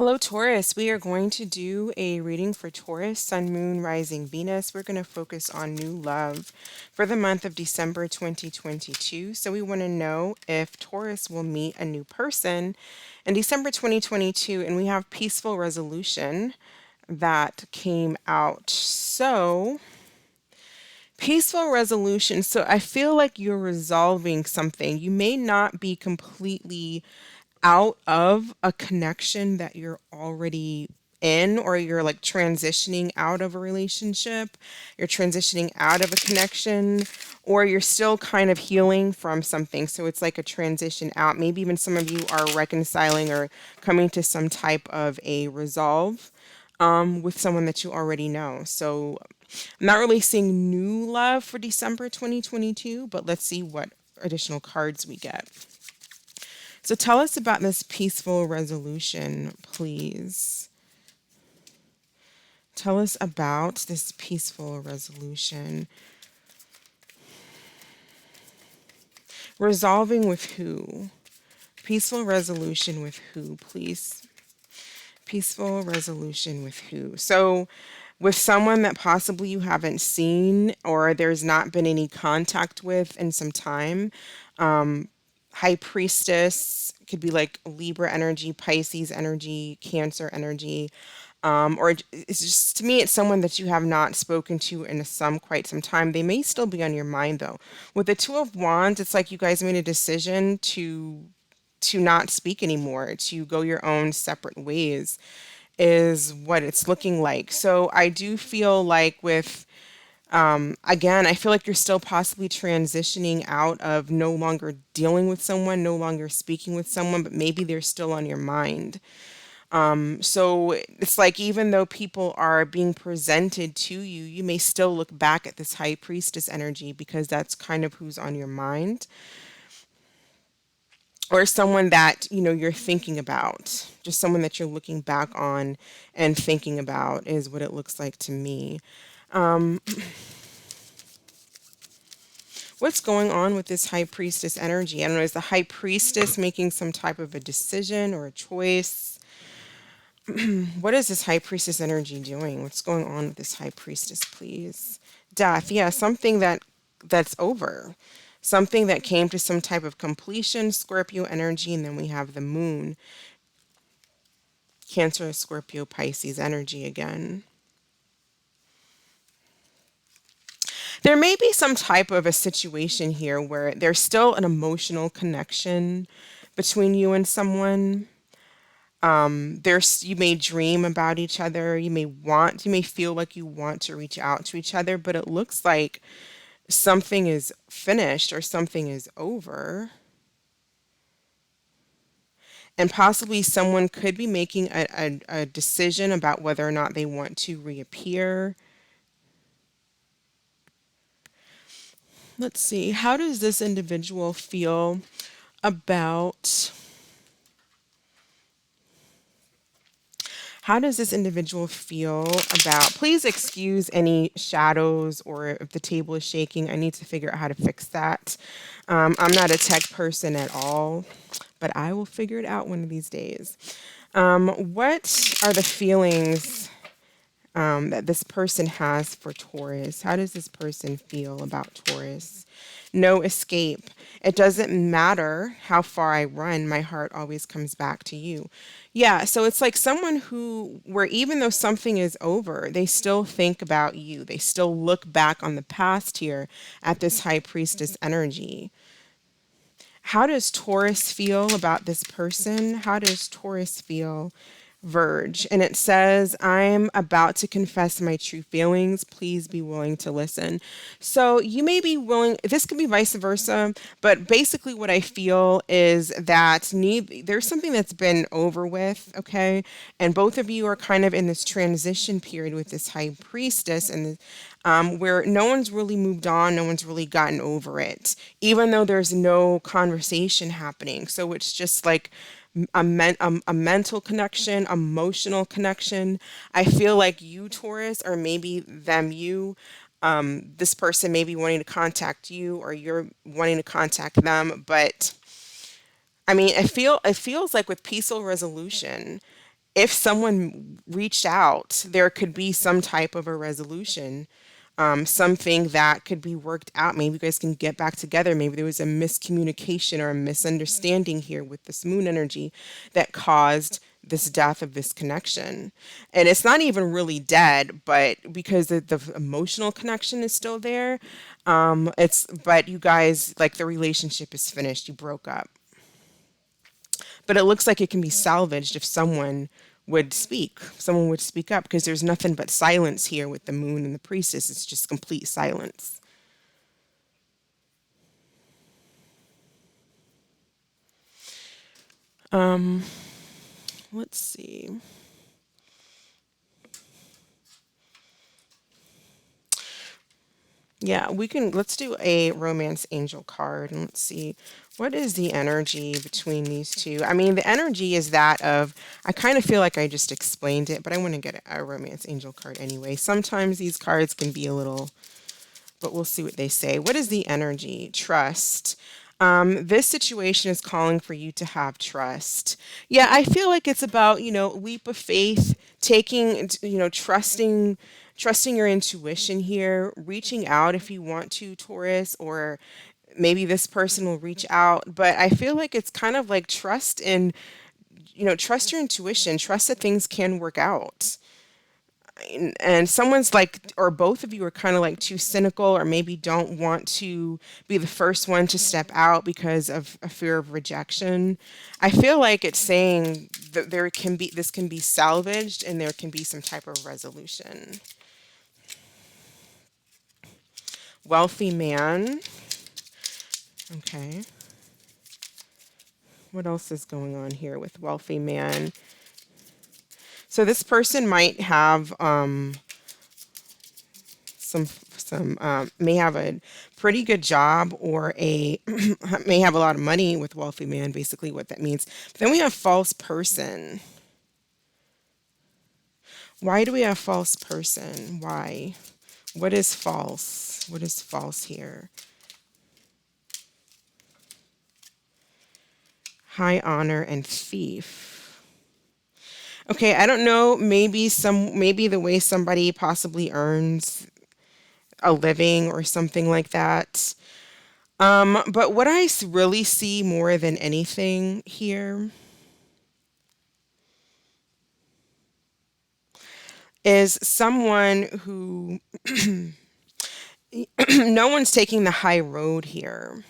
Hello, Taurus. We are going to do a reading for Taurus, Sun, Moon, Rising, Venus. We're going to focus on new love for the month of December 2022. So, we want to know if Taurus will meet a new person in December 2022, and we have peaceful resolution that came out. So, peaceful resolution. So, I feel like you're resolving something. You may not be completely out of a connection that you're already in, or you're like transitioning out of a relationship, you're transitioning out of a connection, or you're still kind of healing from something. So it's like a transition out. Maybe even some of you are reconciling or coming to some type of a resolve with someone that you already know. So I'm not really seeing new love for December 2022, but let's see what additional cards we get. So tell us about this peaceful resolution, please. Tell us about this peaceful resolution. Resolving with who? Peaceful resolution with who, please? Peaceful resolution with who? So, with someone that possibly you haven't seen or there's not been any contact with in some time. High Priestess could be like Libra energy, Pisces energy, Cancer energy. Or it's just, to me, it's someone that you have not spoken to in quite some time. They may still be on your mind though. With the Two of Wands, it's like you guys made a decision to not speak anymore, to go your own separate ways, is what it's looking like. So I do feel like with again, I feel like you're still possibly transitioning out of no longer dealing with someone, no longer speaking with someone, but maybe they're still on your mind. So it's like even though people are being presented to you, you may still look back at this High Priestess energy because that's kind of who's on your mind, or someone that you're thinking about. Just someone that you're looking back on and thinking about is what it looks like to me. What's going on with this High Priestess energy? I don't know. Is the High Priestess making some type of a decision or a choice? What is this High Priestess energy doing? What's going on with this High Priestess, please? Death. Yeah, something that's over. Something that came to some type of completion, Scorpio energy, and then we have the moon, Cancer, Scorpio, Pisces energy again. There may be some type of a situation here where there's still an emotional connection between you and someone. You may dream about each other, you may feel like you want to reach out to each other, but it looks like something is finished or something is over. And possibly someone could be making a decision about whether or not they want to reappear. Let's see. How does this individual feel about How does this individual feel about, please excuse any shadows or if the table is shaking, I need to figure out how to fix that. I'm not a tech person at all, but I will figure it out one of these days. What are the feelings that this person has for Taurus? How does this person feel about Taurus? No escape. It doesn't matter how far I run, my heart always comes back to you. Yeah, so it's like someone where even though something is over, they still think about you. They still look back on the past here at this High Priestess energy. How does Taurus feel about this person? How does Taurus feel? Verge. And it says, I'm about to confess my true feelings. Please be willing to listen. So you may be willing, this could be vice versa, but basically what I feel is that there's something that's been over with, okay? And both of you are kind of in this transition period with this High Priestess, and where no one's really moved on, no one's really gotten over it, even though there's no conversation happening. So it's just like a mental connection, emotional connection. I feel like you, Taurus, or maybe them, this person may be wanting to contact you, or you're wanting to contact them. But I mean, it feels like with peaceful resolution, if someone reached out, there could be some type of a resolution, something that could be worked out. Maybe you guys can get back together. Maybe there was a miscommunication or a misunderstanding here with this moon energy that caused this death of this connection. And it's not even really dead, but because the emotional connection is still there, but you guys, like, the relationship is finished. You broke up. But it looks like it can be salvaged if someone would speak up, because there's nothing but silence here with the moon and the priestess. It's just complete silence. Let's see. Yeah, let's do a romance angel card and let's see what is the energy between these two. I mean, the energy is that of, I kind of feel like I just explained it, but I want to get a romance angel card anyway. Sometimes these cards can be a little, but we'll see what they say. What is the energy? Trust. This situation is calling for you to have trust. Yeah, I feel like it's about, leap of faith, trusting your intuition here, reaching out if you want to, Taurus, or maybe this person will reach out. But I feel like it's kind of like trust your intuition, trust that things can work out. And someone's like, or both of you are kind of like too cynical, or maybe don't want to be the first one to step out because of a fear of rejection. I feel like it's saying that this can be salvaged and there can be some type of resolution. Wealthy man. Okay. What else is going on here with wealthy man? So this person might have may have a pretty good job, or a may have a lot of money with wealthy man, basically what that means. But then we have false person. Why do we have false person? Why? What is false? What is false here? High honor and thief. Okay, I don't know, maybe the way somebody possibly earns a living or something like that. But what I really see more than anything here is someone who no one's taking the high road here.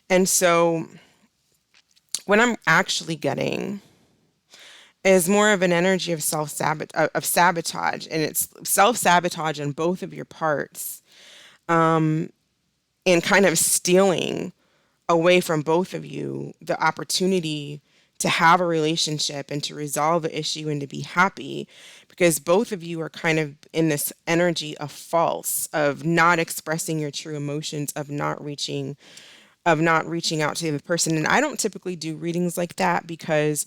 And so what I'm actually getting is more of an energy of sabotage, and it's self-sabotage on both of your parts, and kind of stealing away from both of you the opportunity to have a relationship and to resolve the issue and to be happy, because both of you are kind of in this energy of false, of not expressing your true emotions, of not reaching out to the other person. And I don't typically do readings like that, because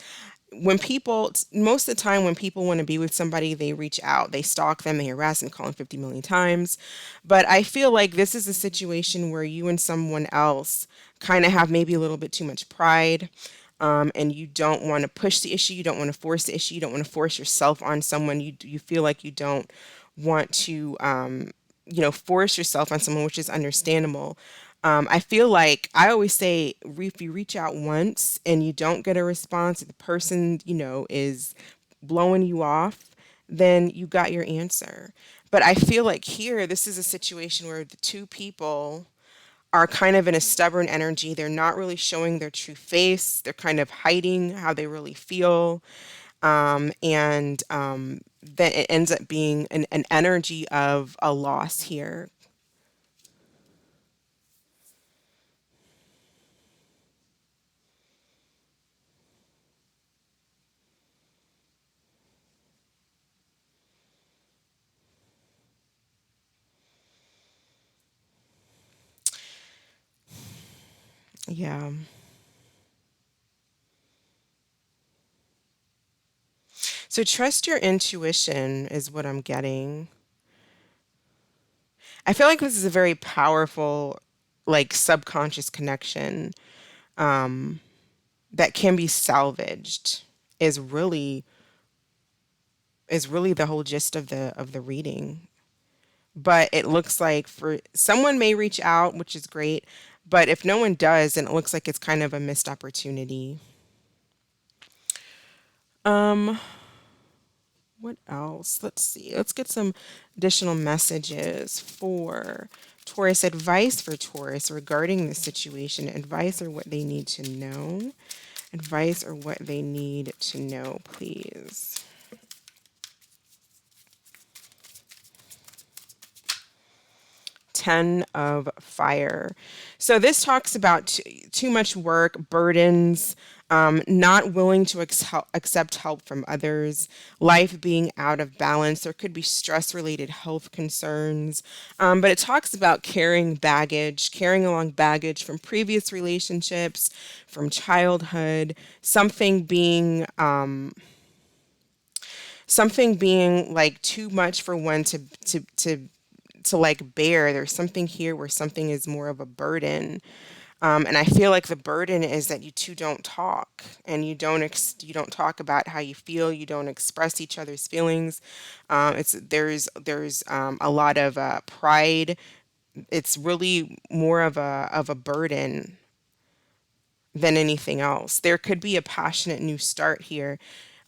most of the time when people want to be with somebody, they reach out, they stalk them, they harass them, call them 50 million times. But I feel like this is a situation where you and someone else kind of have maybe a little bit too much pride. And you don't want to push the issue, you don't want to force the issue, you don't want to force yourself on someone. You feel like you don't want to force yourself on someone, which is understandable. I feel like I always say, if you reach out once and you don't get a response, if the person, is blowing you off, then you got your answer. But I feel like here, this is a situation where the two people are kind of in a stubborn energy. They're not really showing their true face. They're kind of hiding how they really feel. And then it ends up being an energy of a loss here. Yeah. So trust your intuition is what I'm getting. I feel like this is a very powerful, like, subconscious connection, that can be salvaged, is really is really the whole gist of the reading. But it looks like for someone may reach out, which is great, but if no one does, then it looks like it's kind of a missed opportunity. Um, what else? Let's see. Let's get some additional messages for Taurus. Advice for Taurus regarding the situation. Advice or what they need to know. Advice or what they need to know, please. Ten of Fire. So this talks about too much work, burdens, not willing to accept help from others, life being out of balance. There could be stress-related health concerns, but it talks about carrying baggage, carrying along baggage from previous relationships, from childhood, something being like too much for one to like bear. There's something here where something is more of a burden. And I feel like the burden is that you two don't talk, and you don't talk about how you feel. You don't express each other's feelings. It's there's a lot of pride. It's really more of a burden than anything else. There could be a passionate new start here,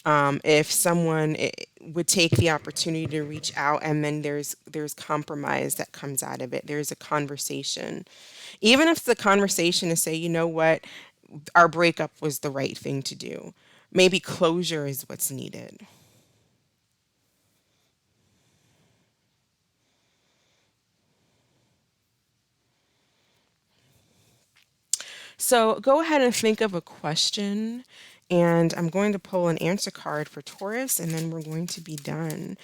if someone would take the opportunity to reach out, and then there's compromise that comes out of it. There's a conversation, even if the conversation is say, you know what, our breakup was the right thing to do. Maybe closure is what's needed. So go ahead and think of a question, and I'm going to pull an answer card for Taurus, and then we're going to be done.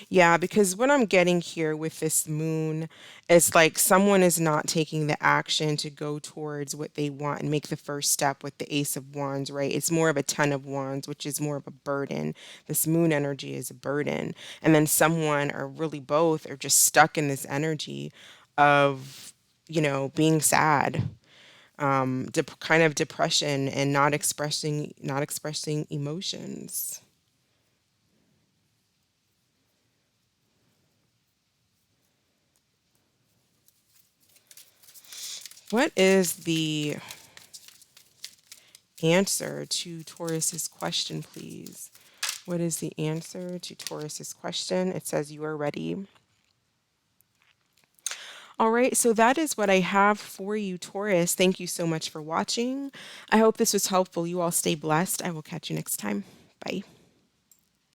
Yeah, because what I'm getting here with this moon is like someone is not taking the action to go towards what they want and make the first step with the Ace of Wands, right? It's more of a Ten of Wands, which is more of a burden. This moon energy is a burden. And then someone, or really both, are just stuck in this energy of, being sad, kind of depression, and not expressing emotions. What is the answer to Taurus's question, please? What is the answer to Taurus's question? It says you are ready. All right, so that is what I have for you, Taurus. Thank you so much for watching. I hope this was helpful. You all stay blessed. I will catch you next time. Bye.